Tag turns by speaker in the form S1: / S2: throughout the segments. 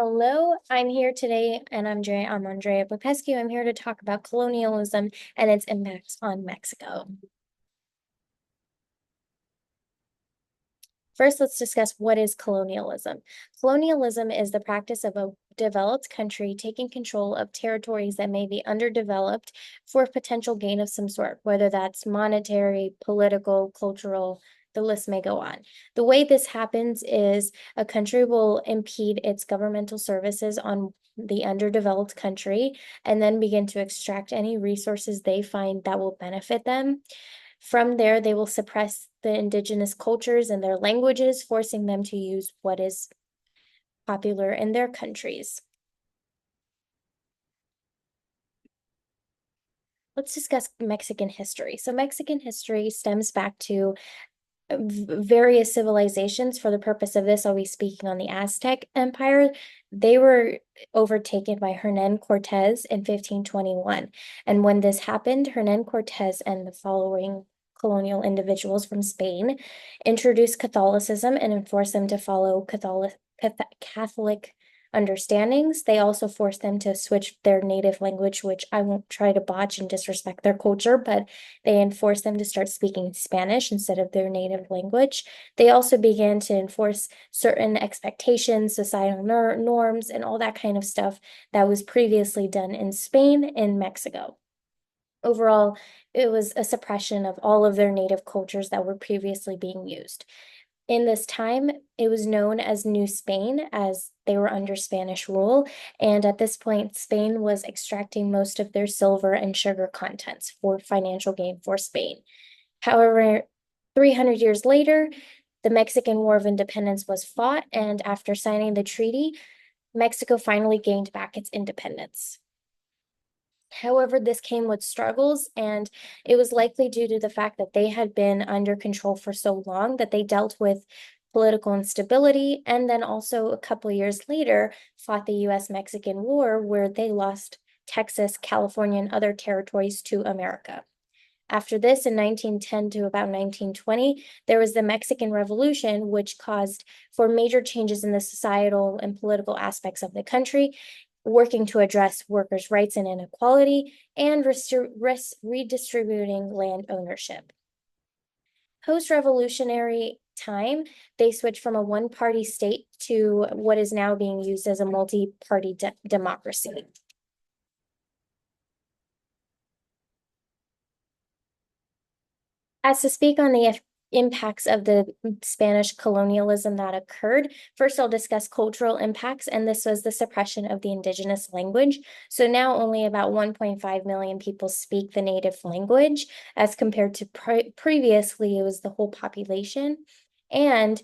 S1: Hello, I'm here today and I'm Andrea Popescu. I'm here to talk about colonialism and its impacts on Mexico. First, let's discuss what is colonialism. Colonialism is the practice of a developed country taking control of territories that may be underdeveloped for potential gain of some sort, whether that's monetary, political, cultural, the list may go on. The way this happens is a country will impede its governmental services on the underdeveloped country and then begin to extract any resources they find that will benefit them. From there, they will suppress the indigenous cultures and their languages, forcing them to use what is popular in their countries. Let's discuss Mexican history. So Mexican history stems back to various civilizations. For the purpose of this, I'll be speaking on the Aztec Empire. They were overtaken by Hernan Cortez in 1521. And when this happened, Hernan Cortez and the following colonial individuals from Spain introduced Catholicism and enforced them to follow Catholic understandings. They also forced them to switch their native language, which I won't try to botch and disrespect their culture, but they enforced them to start speaking Spanish instead of their native language. They also began to enforce certain expectations, societal norms, and all that kind of stuff that was previously done in Spain and Mexico. Overall, it was a suppression of all of their native cultures that were previously being used. In this time, it was known as New Spain as they were under Spanish rule. And at this point, Spain was extracting most of their silver and sugar contents for financial gain for Spain. However, 300 years later, the Mexican War of Independence was fought. And after signing the treaty, Mexico finally gained back its independence. However, this came with struggles, and it was likely due to the fact that they had been under control for so long that they dealt with political instability, and then also a couple years later fought the US-Mexican War, where they lost Texas, California, and other territories to America. After this, in 1910 to about 1920, there was the Mexican Revolution, which caused for major changes in the societal and political aspects of the country, working to address workers' rights and inequality, and redistributing land ownership. Post-revolutionary time, they switched from a one-party state to what is now being used as a multi-party democracy. As to speak on the impacts of the Spanish colonialism that occurred, first I'll discuss cultural impacts, and this was the suppression of the indigenous language. So now only about 1.5 million people speak the native language, as compared to previously it was the whole population. And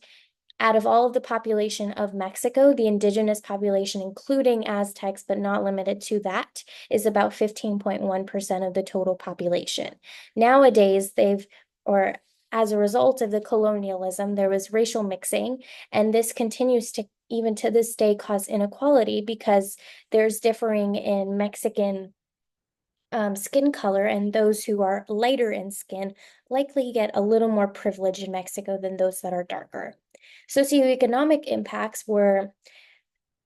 S1: out of all of the population of Mexico, the indigenous population, including Aztecs, but not limited to that, is about 15.1% of the total population. Nowadays, or as a result of the colonialism, there was racial mixing, and this continues to, even to this day, cause inequality because there's differing in Mexican skin color, and those who are lighter in skin likely get a little more privilege in Mexico than those that are darker. Socioeconomic impacts were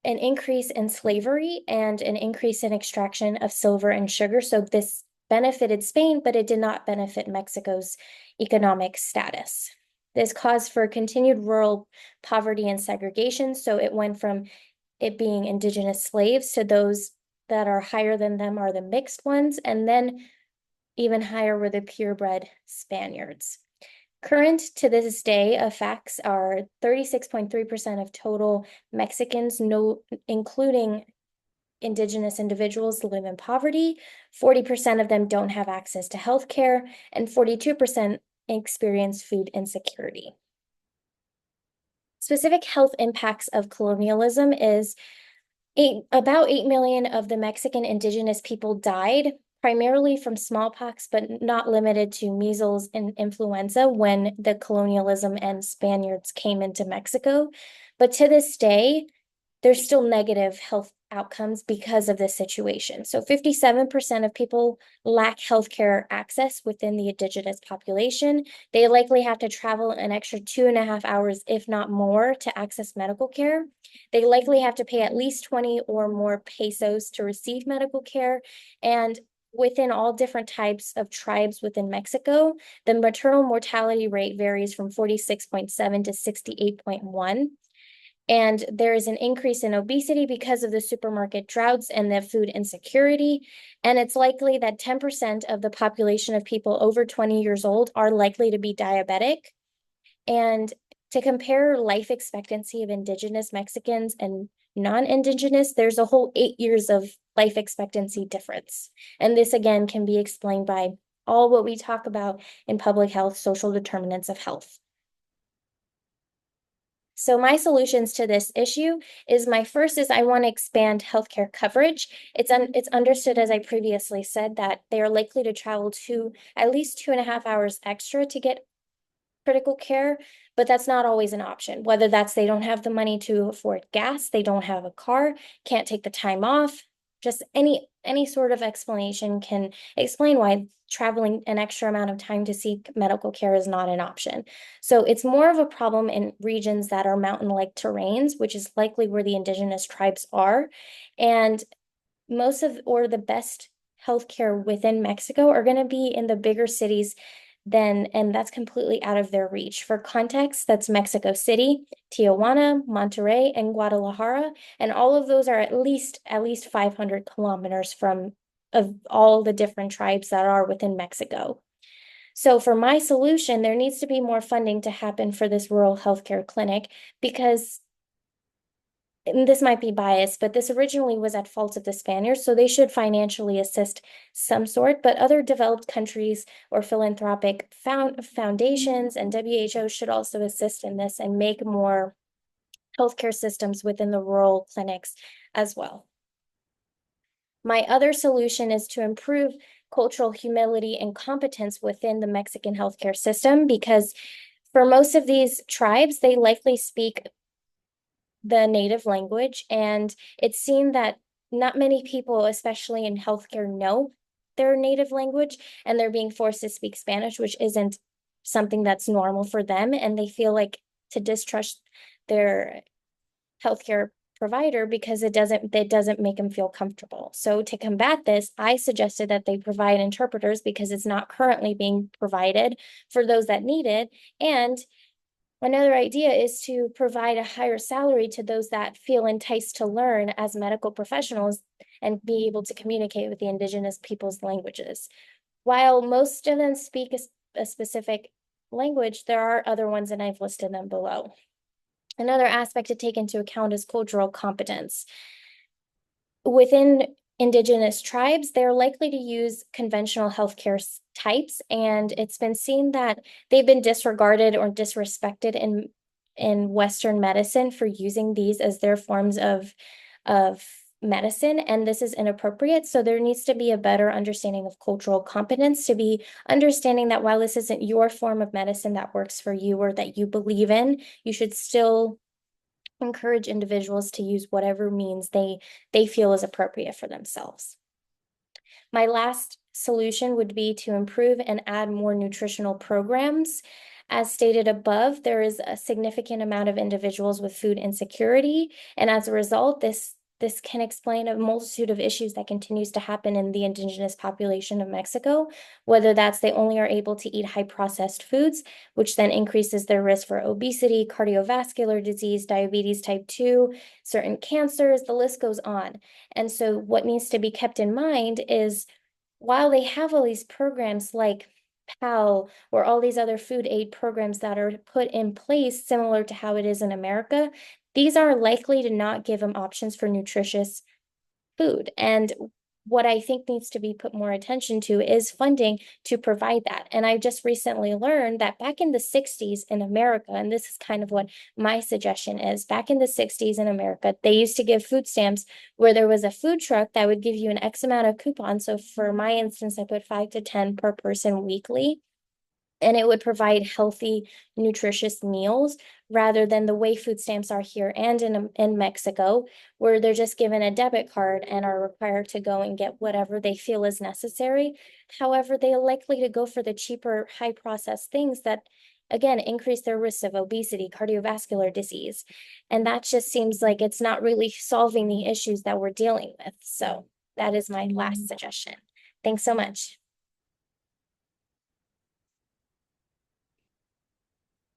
S1: an increase in slavery and an increase in extraction of silver and sugar. So this benefited Spain, but it did not benefit Mexico's economic status. This caused for continued rural poverty and segregation. So it went from it being indigenous slaves to those that are higher than them are the mixed ones, and then even higher were the purebred Spaniards. Current to this day, facts are 36.3% of total Mexicans, including indigenous individuals, live in poverty. 40% of them don't have access to health care, and 42% experience food insecurity. Specific health impacts of colonialism is about 8 million of the Mexican indigenous people died, primarily from smallpox, but not limited to measles and influenza when the colonialism and Spaniards came into Mexico. But to this day, there's still negative health outcomes because of this situation. So 57% of people lack healthcare access within the indigenous population. They likely have to travel an extra 2.5 hours, if not more, to access medical care. They likely have to pay at least 20 or more pesos to receive medical care. And within all different types of tribes within Mexico, the maternal mortality rate varies from 46.7 to 68.1. And there is an increase in obesity because of the supermarket droughts and the food insecurity. And it's likely that 10% of the population of people over 20 years old are likely to be diabetic. And to compare life expectancy of indigenous Mexicans and non-indigenous, there's a whole 8 years of life expectancy difference. And this again can be explained by all what we talk about in public health, social determinants of health. So my solutions to this issue is my first is I want to expand healthcare coverage. It's understood, as I previously said, that they are likely to travel to at least 2.5 hours extra to get critical care, but that's not always an option. Whether that's they don't have the money to afford gas, they don't have a car, can't take the time off, just any sort of explanation can explain why traveling an extra amount of time to seek medical care is not an option. So it's more of a problem in regions that are mountain-like terrains, which is likely where the indigenous tribes are. And most of or the best healthcare within Mexico are going to be in the bigger cities and that's completely out of their reach. For context, that's Mexico City, Tijuana, Monterrey, and Guadalajara, and all of those are at least 500 kilometers from of all the different tribes that are within Mexico. So for my solution, there needs to be more funding to happen for this rural healthcare clinic because and this might be biased, but this originally was at fault of the Spaniards, so they should financially assist some sort. But other developed countries or philanthropic foundations and WHO should also assist in this and make more healthcare systems within the rural clinics as well. My other solution is to improve cultural humility and competence within the Mexican healthcare system because for most of these tribes, they likely speak the native language. And it's seen that not many people, especially in healthcare, know their native language and they're being forced to speak Spanish, which isn't something that's normal for them. And they feel like to distrust their healthcare provider because it doesn't make them feel comfortable. So to combat this, I suggested that they provide interpreters because it's not currently being provided for those that need it. And another idea is to provide a higher salary to those that feel enticed to learn as medical professionals and be able to communicate with the indigenous people's languages. While most of them speak a specific language, there are other ones and I've listed them below. Another aspect to take into account is cultural competence. Within indigenous tribes, they're likely to use conventional healthcare types, and it's been seen that they've been disregarded or disrespected in Western medicine for using these as their forms of medicine, and this is inappropriate. So there needs to be a better understanding of cultural competence to be understanding that while this isn't your form of medicine that works for you or that you believe in, you should still encourage individuals to use whatever means they feel is appropriate for themselves. My last solution would be to improve and add more nutritional programs. As stated above, there is a significant amount of individuals with food insecurity, and as a result, this can explain a multitude of issues that continues to happen in the indigenous population of Mexico, whether that's they only are able to eat high processed foods, which then increases their risk for obesity, cardiovascular disease, diabetes type 2, certain cancers, the list goes on. And so what needs to be kept in mind is while they have all these programs like PAL or all these other food aid programs that are put in place similar to how it is in America, these are likely to not give them options for nutritious food. And what I think needs to be put more attention to is funding to provide that. And I just recently learned that back in the 60s in America, and this is kind of what my suggestion is, back in the 60s in America, they used to give food stamps where there was a food truck that would give you an X amount of coupons. So for my instance, I put 5 to 10 per person weekly. and it would provide healthy, nutritious meals rather than the way food stamps are here and in Mexico, where they're just given a debit card and are required to go and get whatever they feel is necessary. However, they are likely to go for the cheaper, high processed things that again increase their risk of obesity, cardiovascular disease. And that just seems like it's not really solving the issues that we're dealing with. So that is my last suggestion. Thanks so much.